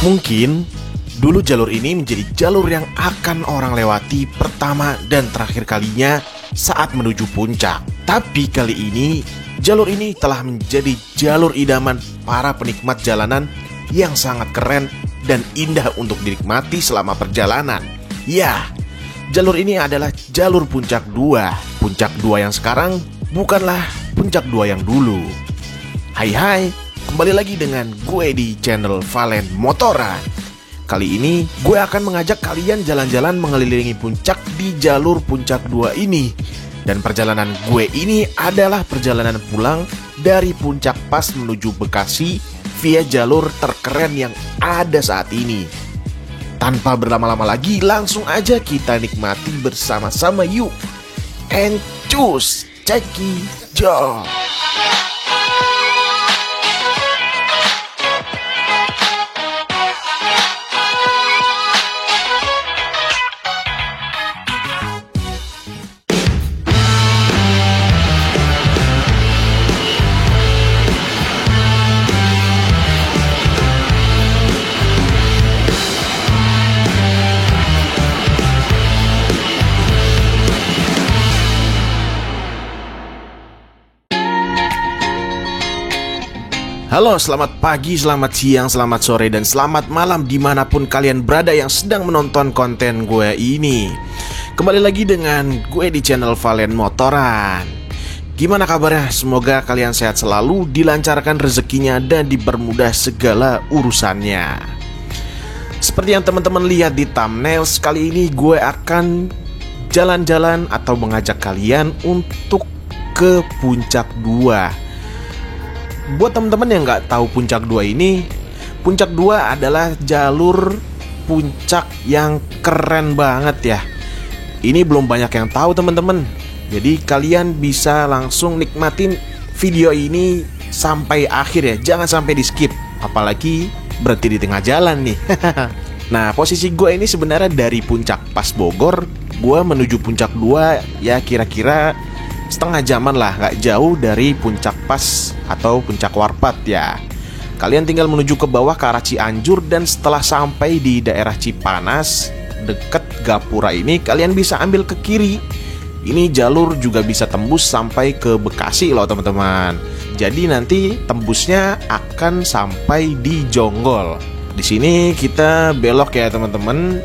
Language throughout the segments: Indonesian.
Mungkin dulu jalur ini menjadi jalur yang akan orang lewati pertama dan terakhir kalinya saat menuju puncak. Tapi kali ini jalur ini telah menjadi jalur idaman para penikmat jalanan yang sangat keren dan indah untuk dinikmati selama perjalanan. Ya, jalur ini adalah jalur Puncak 2. Puncak 2 yang sekarang bukanlah Puncak 2 yang dulu. Hai, kembali lagi dengan gue di channel Valen Motoran. Kali ini gue akan mengajak kalian jalan-jalan mengelilingi puncak di jalur Puncak 2 ini. Dan perjalanan gue ini adalah perjalanan pulang dari Puncak Pas menuju Bekasi via jalur terkeren yang ada saat ini. Tanpa berlama-lama lagi, langsung aja kita nikmati bersama-sama yuk. And choose, ceki, jo. Halo, selamat pagi, selamat siang, selamat sore, dan selamat malam dimanapun kalian berada yang sedang menonton konten gue ini. Kembali lagi dengan gue di channel Valen Motoran. Gimana kabarnya? Semoga kalian sehat selalu, dilancarkan rezekinya, dan dipermudah segala urusannya. Seperti yang teman-teman lihat di thumbnail, kali ini gue akan jalan-jalan atau mengajak kalian untuk ke Puncak 2. Buat teman-teman yang nggak tahu Puncak 2 ini, Puncak 2 adalah jalur puncak yang keren banget ya. Ini belum banyak yang tahu teman-teman. Jadi kalian bisa langsung nikmatin video ini sampai akhir ya. Jangan sampai di skip, apalagi berhenti di tengah jalan nih. Nah, posisi gue ini sebenarnya dari Puncak Pas Bogor, gue menuju Puncak 2 ya kira-kira setengah jaman lah, gak jauh dari Puncak Pas atau Puncak Warpat ya. Kalian tinggal menuju ke bawah ke arah Cianjur, dan setelah sampai di daerah Cipanas deket Gapura ini, kalian bisa ambil ke kiri. Ini jalur juga bisa tembus sampai ke Bekasi loh teman-teman. Jadi nanti tembusnya akan sampai di Jonggol. Di sini kita belok ya teman-teman.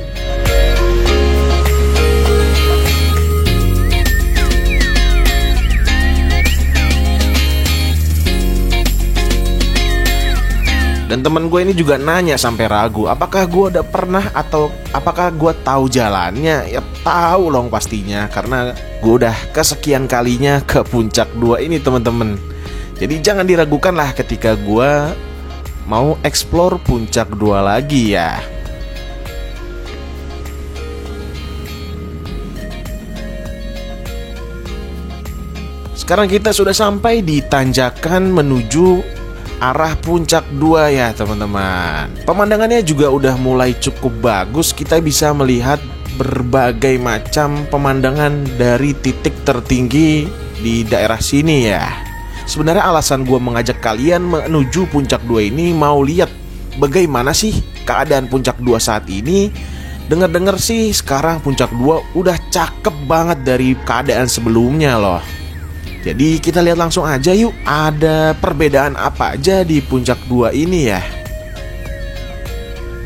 Dan temen gue ini juga nanya sampai ragu, apakah gue udah pernah atau apakah gue tahu jalannya? Ya tahu loh pastinya, karena gue udah kesekian kalinya ke Puncak 2 ini teman-teman. Jadi jangan diragukan lah ketika gue mau explore Puncak 2 lagi ya. Sekarang kita sudah sampai di tanjakan menuju arah Puncak 2 ya teman-teman. Pemandangannya juga udah mulai cukup bagus. Kita bisa melihat berbagai macam pemandangan dari titik tertinggi di daerah sini ya. Sebenarnya alasan gue mengajak kalian menuju Puncak 2 ini mau lihat bagaimana sih keadaan Puncak 2 saat ini. Dengar-dengar sih sekarang Puncak 2 udah cakep banget dari keadaan sebelumnya loh. Jadi kita lihat langsung aja yuk, ada perbedaan apa aja di Puncak 2 ini ya.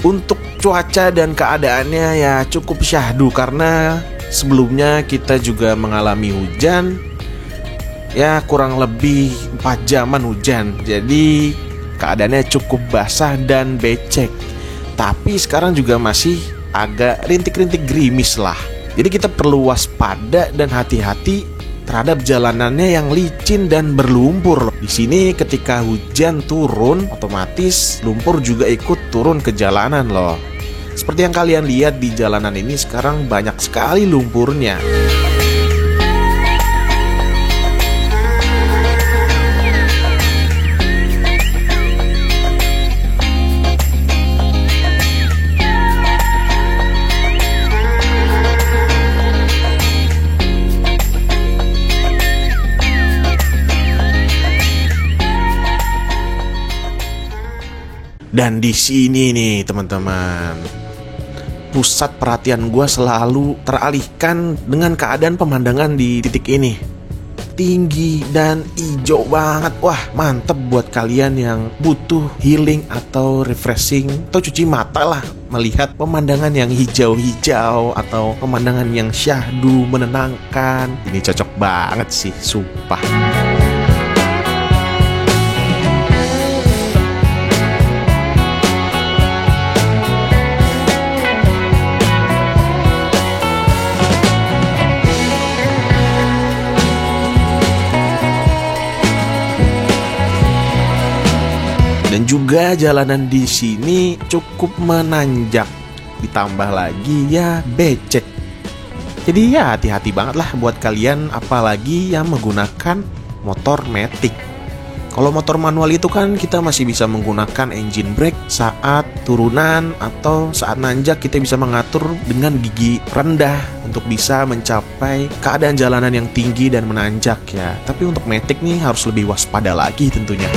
Untuk cuaca dan keadaannya ya cukup syahdu, karena sebelumnya kita juga mengalami hujan. Ya kurang lebih 4 jaman hujan. Jadi keadaannya cukup basah dan becek. Tapi sekarang juga masih agak rintik-rintik gerimis lah. Jadi kita perlu waspada dan hati-hati terhadap jalanannya yang licin dan berlumpur. Di sini ketika hujan turun, otomatis lumpur juga ikut turun ke jalanan loh. Seperti yang kalian lihat di jalanan ini sekarang banyak sekali lumpurnya. Dan di sini nih teman-teman, pusat perhatian gue selalu teralihkan dengan keadaan pemandangan di titik ini. Tinggi dan hijau banget. Wah, mantep buat kalian yang butuh healing atau refreshing atau cuci mata lah, melihat pemandangan yang hijau-hijau atau pemandangan yang syahdu, menenangkan. Ini cocok banget sih, sumpah. Dan juga jalanan di sini cukup menanjak, ditambah lagi ya becek. Jadi ya hati-hati banget lah buat kalian, apalagi yang menggunakan motor matic. Kalau motor manual itu kan kita masih bisa menggunakan engine brake saat turunan atau saat nanjak, kita bisa mengatur dengan gigi rendah untuk bisa mencapai keadaan jalanan yang tinggi dan menanjak ya. Tapi untuk matic nih harus lebih waspada lagi tentunya.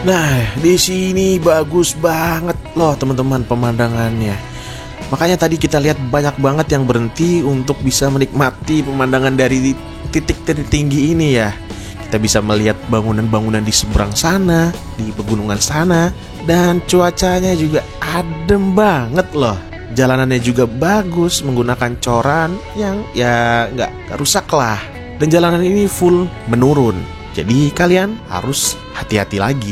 Nah, di sini bagus banget loh teman-teman pemandangannya. Makanya tadi kita lihat banyak banget yang berhenti untuk bisa menikmati pemandangan dari titik tertinggi ini ya. Kita bisa melihat bangunan-bangunan di seberang sana, di pegunungan sana, dan cuacanya juga adem banget loh. Jalanannya juga bagus, menggunakan coran yang ya nggak rusak lah. Dan jalanan ini full menurun. Jadi kalian harus hati-hati lagi.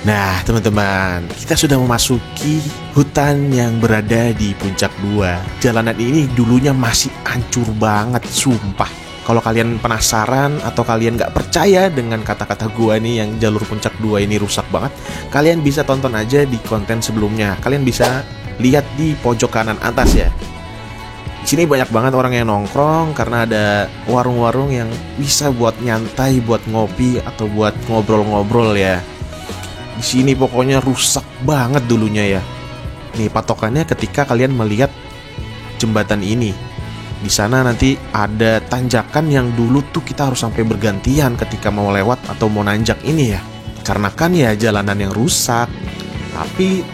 Nah teman-teman, kita sudah memasuki hutan yang berada di Puncak 2. Jalanan ini dulunya masih hancur banget, sumpah. Kalau kalian penasaran atau kalian gak percaya dengan kata-kata gua nih yang jalur Puncak 2 ini rusak banget, kalian bisa tonton aja di konten sebelumnya. Kalian bisa lihat di pojok kanan atas ya. Di sini banyak banget orang yang nongkrong karena ada warung-warung yang bisa buat nyantai, buat ngopi atau buat ngobrol-ngobrol ya. Di sini pokoknya rusak banget dulunya ya. Nih patokannya ketika kalian melihat jembatan ini. Di sana nanti ada tanjakan yang dulu tuh kita harus sampai bergantian ketika mau lewat atau mau nanjak ini ya. Karena kan ya jalanan yang rusak. Tapi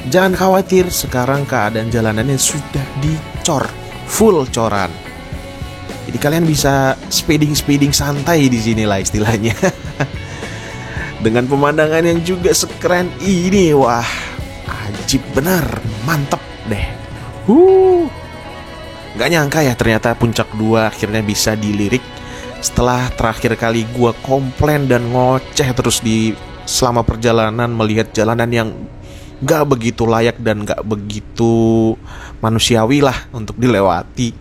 jangan khawatir, sekarang keadaan jalanannya sudah dicor, full coran. Jadi kalian bisa speeding santai di sini lah istilahnya. Dengan pemandangan yang juga sekeren ini, wah, ajib benar, mantep deh. Gak nyangka ya ternyata Puncak 2 akhirnya bisa dilirik. Setelah terakhir kali gue komplain dan ngoceh terus selama perjalanan, melihat jalanan yang gak begitu layak dan gak begitu manusiawi lah untuk dilewati.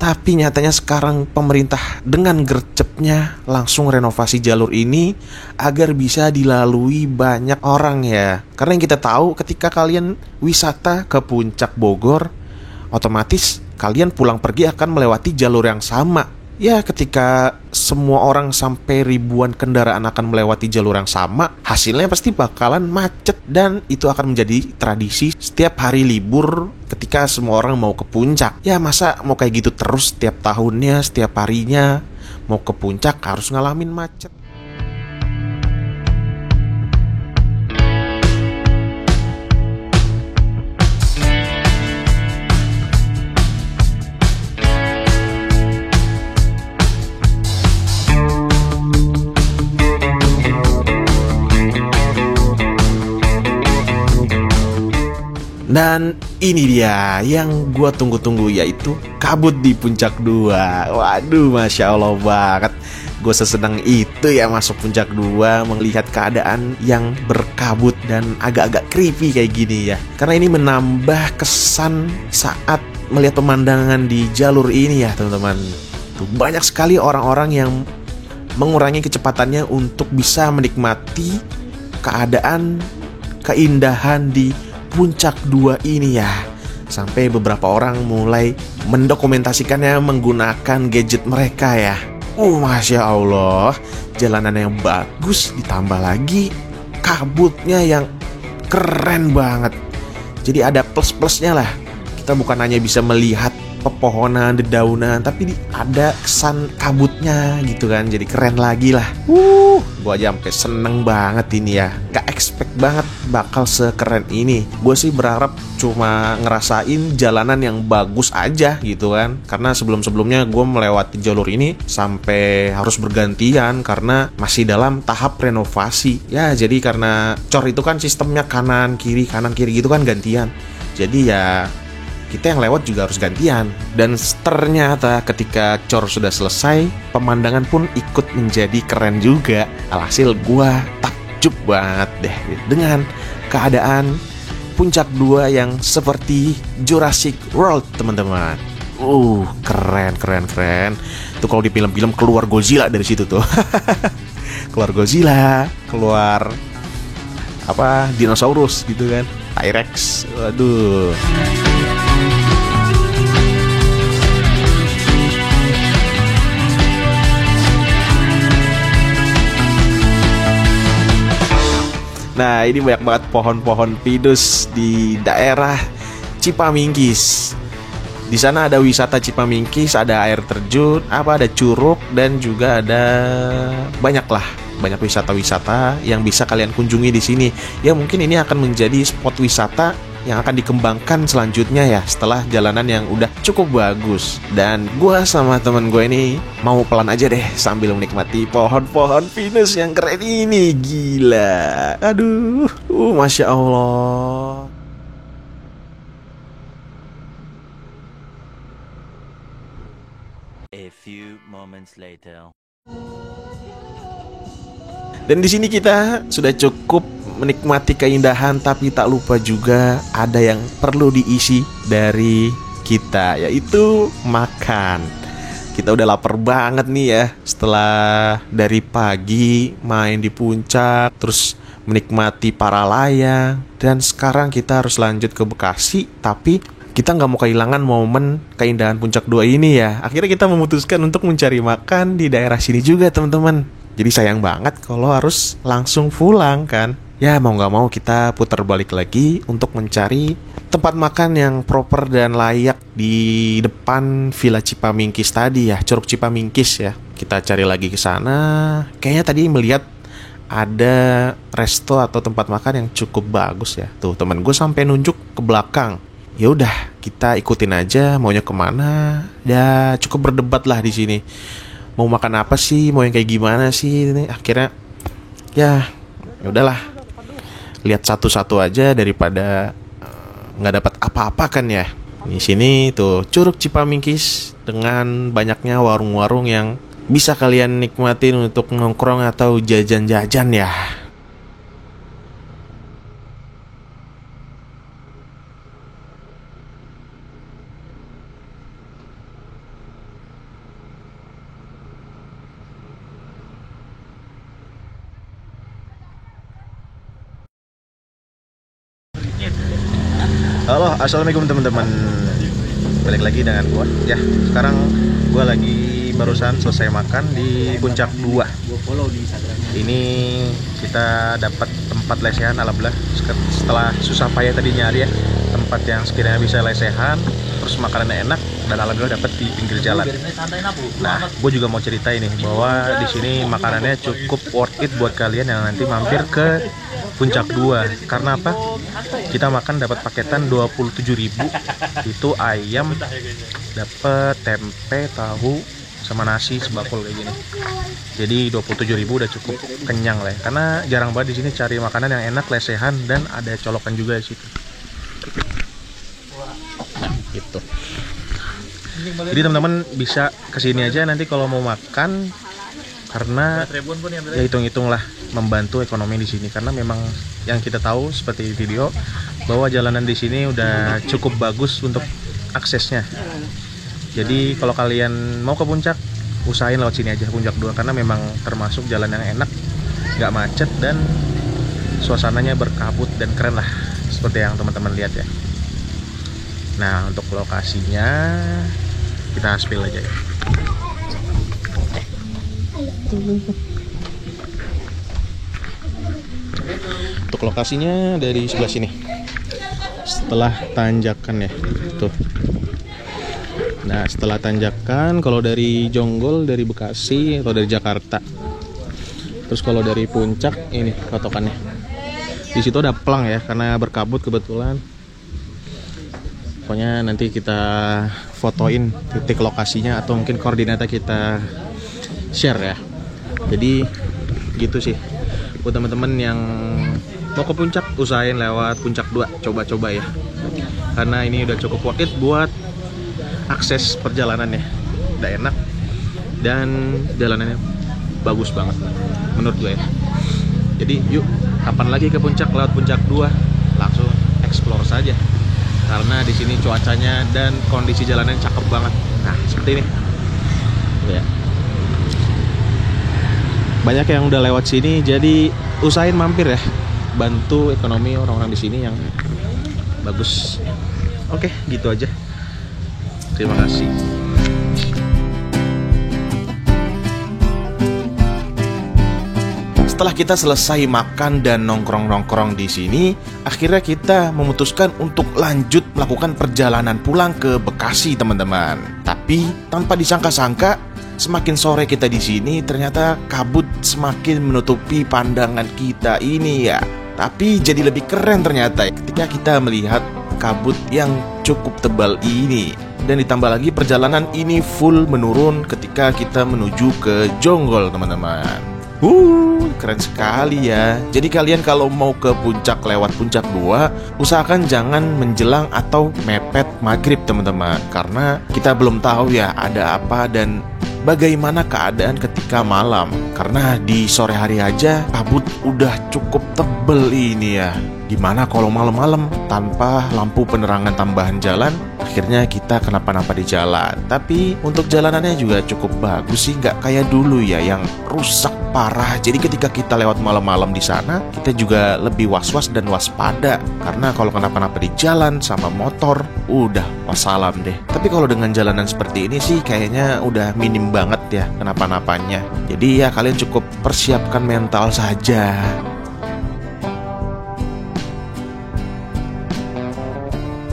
Tapi nyatanya sekarang pemerintah dengan gercepnya langsung renovasi jalur ini agar bisa dilalui banyak orang ya. Karena yang kita tahu ketika kalian wisata ke Puncak Bogor, otomatis kalian pulang pergi akan melewati jalur yang sama. Ya ketika semua orang sampai ribuan kendaraan akan melewati jalur yang sama, hasilnya pasti bakalan macet. Dan itu akan menjadi tradisi setiap hari libur ketika semua orang mau ke puncak. Ya masa mau kayak gitu terus setiap tahunnya, setiap harinya mau ke puncak harus ngalamin macet. Dan ini dia yang gue tunggu-tunggu, yaitu kabut di Puncak 2. Waduh, Masya Allah banget. Gue sesenang itu ya masuk Puncak 2, melihat keadaan yang berkabut dan agak-agak creepy kayak gini ya. Karena ini menambah kesan saat melihat pemandangan di jalur ini ya teman-teman. Tuh, banyak sekali orang-orang yang mengurangi kecepatannya untuk bisa menikmati keadaan keindahan di Puncak 2 ini ya. Sampai beberapa orang mulai mendokumentasikannya menggunakan gadget mereka ya. Masya Allah, jalanan yang bagus ditambah lagi kabutnya yang keren banget. Jadi ada plus-plusnya lah. Kita bukan hanya bisa melihat pepohonan, dedaunan, tapi ada kesan kabutnya gitu kan. Jadi keren lagi lah. Gue aja sampai seneng banget ini ya. Gak expect banget bakal sekeren ini. Gue sih berharap cuma ngerasain jalanan yang bagus aja gitu kan. Karena sebelum-sebelumnya gue melewati jalur ini sampai harus bergantian karena masih dalam tahap renovasi. Ya jadi karena cor itu kan sistemnya kanan kiri gitu kan gantian. Jadi ya kita yang lewat juga harus gantian. Dan ternyata ketika cor sudah selesai, pemandangan pun ikut menjadi keren juga. Alhasil gua takjub banget deh dengan keadaan Puncak 2 yang seperti Jurassic World, teman-teman. Keren. Tuh kalau di film-film keluar Godzilla dari situ tuh. Keluar Godzilla, keluar dinosaurus gitu kan. T-Rex. Waduh. Nah, ini banyak banget pohon-pohon pinus di daerah Cipamingkis. Di sana ada wisata Cipamingkis, ada air terjun, ada curug, dan juga ada banyak wisata-wisata yang bisa kalian kunjungi di sini. Ya mungkin ini akan menjadi spot wisata yang akan dikembangkan selanjutnya ya setelah jalanan yang udah cukup bagus. Dan gue sama temen gue ini mau pelan aja deh sambil menikmati pohon-pohon pinus yang keren ini. Gila. Aduh, Masya Allah. A few moments later. Dan di sini kita sudah cukup menikmati keindahan, tapi tak lupa juga ada yang perlu diisi dari kita, yaitu makan. Kita udah lapar banget nih ya setelah dari pagi main di puncak, terus menikmati para layang, dan sekarang kita harus lanjut ke Bekasi. Tapi kita nggak mau kehilangan momen keindahan Puncak 2 ini ya. Akhirnya kita memutuskan untuk mencari makan di daerah sini juga, teman-teman. Jadi sayang banget kalau harus langsung pulang kan. Ya mau gak mau kita putar balik lagi untuk mencari tempat makan yang proper dan layak di depan Villa Cipamingkis tadi ya, Curug Cipamingkis ya. Kita cari lagi ke sana. Kayaknya tadi melihat ada resto atau tempat makan yang cukup bagus ya. Tuh teman gue sampai nunjuk ke belakang. Ya udah kita ikutin aja maunya kemana. Ya cukup berdebat lah di sini. Mau makan apa sih? Mau yang kayak gimana sih? Ini akhirnya ya udahlah. Lihat satu-satu aja daripada nggak dapat apa-apa kan ya. Di sini tuh Curug Cipamingkis dengan banyaknya warung-warung yang bisa kalian nikmatin untuk nongkrong atau jajan-jajan ya. Halo, assalamualaikum teman-teman. Balik lagi dengan gua. Ya, sekarang gua lagi barusan selesai makan di Puncak 2. Ini kita dapat tempat lesehan, alhamdulillah. Setelah susah payah tadi nyari ya tempat yang sekiranya bisa lesehan, terus makanannya enak, dan alhamdulillah dapat di pinggir jalan. Nah, gue juga mau cerita ini bahwa di sini makanannya cukup worth it buat kalian yang nanti mampir ke Puncak 2. Karena apa? Kita makan dapat paketan 27.000. Itu ayam, dapat tempe, tahu, sama nasi sebakul kayak gini. Jadi 27.000 udah cukup kenyang lah ya. Karena jarang banget di sini cari makanan yang enak, lesehan, dan ada colokan juga di situ. Gitu. Jadi teman-teman bisa kesini aja nanti kalau mau makan, karena ya hitung-hitung lah membantu ekonomi di sini. Karena memang yang kita tahu seperti video bahwa jalanan di sini udah cukup bagus untuk aksesnya. Jadi kalau kalian mau ke puncak, usahain lewat sini aja Puncak 2, karena memang termasuk jalan yang enak, nggak macet, dan suasananya berkabut dan keren lah, seperti yang teman-teman lihat ya. Nah, untuk lokasinya kita spill aja ya. Untuk lokasinya dari sebelah sini, setelah tanjakan ya, tuh. Nah, setelah tanjakan, kalau dari Jonggol, dari Bekasi atau dari Jakarta, terus kalau dari puncak ini patokannya. Di situ ada pelang ya, karena berkabut kebetulan. Pokoknya nanti kita fotoin titik lokasinya atau mungkin koordinatnya kita share ya. Jadi gitu sih. Buat teman-teman yang mau ke puncak, usahain lewat puncak 2, coba-coba ya. Karena ini udah cukup worth it buat akses perjalanannya. Udah enak dan jalanannya bagus banget menurut gue ya. Jadi yuk, kapan lagi ke puncak lewat puncak 2, langsung explore saja. Karena di sini cuacanya dan kondisi jalannya cakep banget. Nah, seperti ini. Ya. Banyak yang udah lewat sini, jadi usahain mampir ya. Bantu ekonomi orang-orang di sini yang bagus. Oke, gitu aja. Terima kasih. Setelah kita selesai makan dan nongkrong-nongkrong di sini, akhirnya kita memutuskan untuk lanjut melakukan perjalanan pulang ke Bekasi, teman-teman. Tapi tanpa disangka-sangka, semakin sore kita di sini, ternyata kabut semakin menutupi pandangan kita ini ya. Tapi jadi lebih keren ternyata ketika kita melihat kabut yang cukup tebal ini. Dan ditambah lagi perjalanan ini full menurun ketika kita menuju ke Jonggol, teman-teman. Keren sekali ya. Jadi kalian kalau mau ke puncak lewat puncak 2, usahakan jangan menjelang atau mepet maghrib, teman-teman. Karena kita belum tahu ya ada apa dan bagaimana keadaan ketika malam. Karena di sore hari aja kabut udah cukup tebel ini ya. Gimana kalau malam-malam tanpa lampu penerangan tambahan jalan, akhirnya kita kenapa-napa di jalan. Tapi untuk jalanannya juga cukup bagus sih, nggak kayak dulu ya yang rusak parah. Jadi ketika kita lewat malam-malam di sana, kita juga lebih was-was dan waspada. Karena kalau kenapa-napa di jalan sama motor, udah wassalam deh. Tapi kalau dengan jalanan seperti ini sih kayaknya udah minim banget ya kenapa-napanya. Jadi ya kalian cukup persiapkan mental saja.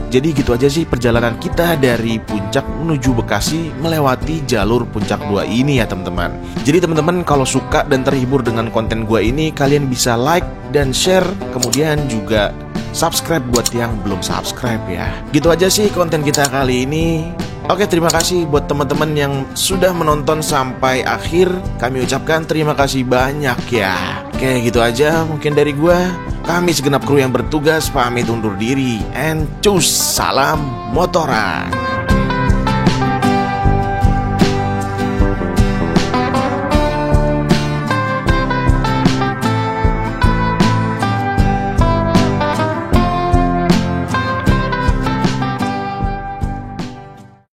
Jadi gitu aja sih perjalanan kita dari puncak menuju Bekasi melewati jalur puncak 2 ini ya teman-teman. Jadi teman-teman kalau suka dan terhibur dengan konten gua ini, kalian bisa like dan share, kemudian juga subscribe buat yang belum subscribe ya. Gitu aja sih konten kita kali ini. Oke, terima kasih buat teman-teman yang sudah menonton sampai akhir. Kami ucapkan terima kasih banyak ya. Oke, gitu aja mungkin dari gua. Kami segenap kru yang bertugas pamit undur diri. And cus, salam motoran.